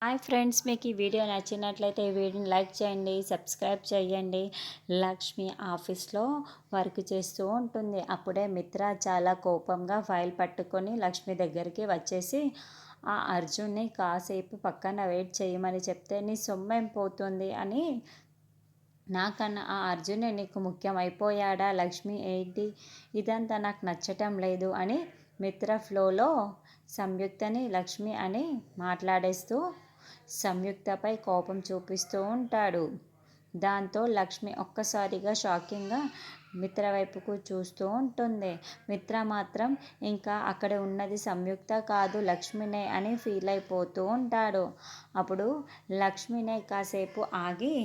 Hi friends, మీకు ఈ video నచ్చినట్లయితే ఈ వీడియోని లైక్ చేయండి, సబ్స్క్రైబ్ చేయండి. లక్ష్మి ఆఫీస్లో వర్క్ చేస్తూ ఉంటుంది. అప్పుడే మిత్ర చాలా కోపంగా ఫైల్ పట్టుకొని లక్ష్మి దగ్గరికి వచ్చేసి ఆ అర్జున్ని కాసేపు పక్కన వెయిట్ చేయమని చెప్తే నీ సొమ్మేం పోతుంది అని, నాకన్నా ఆ అర్జునే నీకు ముఖ్యమైపోయాడా లక్ష్మి? ఏంటి ఇదంతా నాకు నచ్చటం లేదు అని మిత్ర ఫ్లోలో సంయుక్తని లక్ష్మి అని మాట్లాడేస్తూ సంయుక్తపై కోపం చూపిస్తూ ఉంటాడు. దాంతో లక్ష్మి ఒక్కసారిగా షాకింగ్గా మిత్ర వైపుకు చూస్తూ ఉంటుంది. మిత్ర మాత్రం ఇంకా అక్కడ ఉన్నది సంయుక్త కాదు లక్ష్మినే అని ఫీల్ అయిపోతూ ఉంటాడు. అప్పుడు లక్ష్మినే కాసేపు ఆగి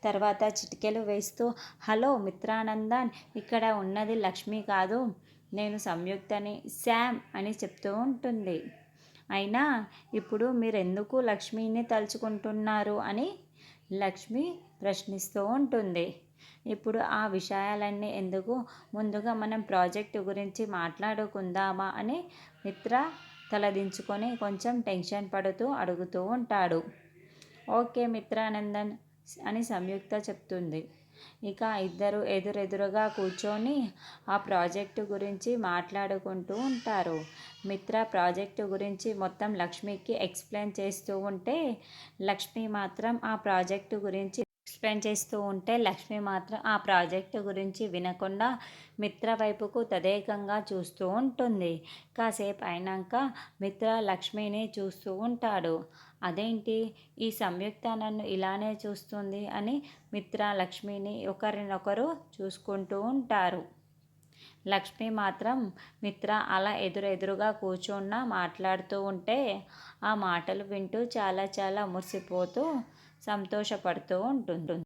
తర్వాత చిటికెలు వేస్తూ, హలో మిత్రానందన్, ఇక్కడ ఉన్నది లక్ష్మి కాదు, నేను సంయుక్తని, శామ్ అని చెప్తూ ఉంటుంది. అయినా ఇప్పుడు మీరెందుకు లక్ష్మిని తలుచుకుంటున్నారు అని లక్ష్మి ప్రశ్నిస్తూ ఉంటుంది. ఇప్పుడు ఆ విషయాలన్నీ ఎందుకు, ముందుగా మనం ప్రాజెక్టు గురించి మాట్లాడుకుందామా అని మిత్ర తలదించుకొని కొంచెం టెన్షన్ పడుతూ అడుగుతూ ఉంటాడు. ఓకే మిత్రానందన్ అని సంయుక్త చెప్తుంది. ఇక ఇద్దరు ఎదురెదురుగా కూర్చొని ఆ ప్రాజెక్టు గురించి మాట్లాడుకుంటూ ఉంటారు. మిత్ర ప్రాజెక్టు గురించి మొత్తం లక్ష్మికి ఎక్స్ప్లెయిన్ చేస్తూ ఉంటే లక్ష్మి మాత్రం ఆ ప్రాజెక్టు గురించి ఆ ప్రాజెక్టు గురించి వినకుండా మిత్ర వైపుకు తదేకంగా చూస్తూ ఉంటుంది. కాసేపు అయినాక మిత్ర లక్ష్మిని చూస్తూ ఉంటాడు. అదేంటి ఈ సంయుక్త నన్ను ఇలానే చూస్తుంది అని మిత్ర లక్ష్మిని ఒకరినొకరు చూసుకుంటూ ఉంటారు. లక్ష్మి మాత్రం మిత్ర అలా ఎదురెదురుగా కూర్చున్నా మాట్లాడుతూ ఉంటే ఆ మాటలు వింటూ చాలా చాలా మురిసిపోతూ సంతోషపడుతూ ఉంటుంది.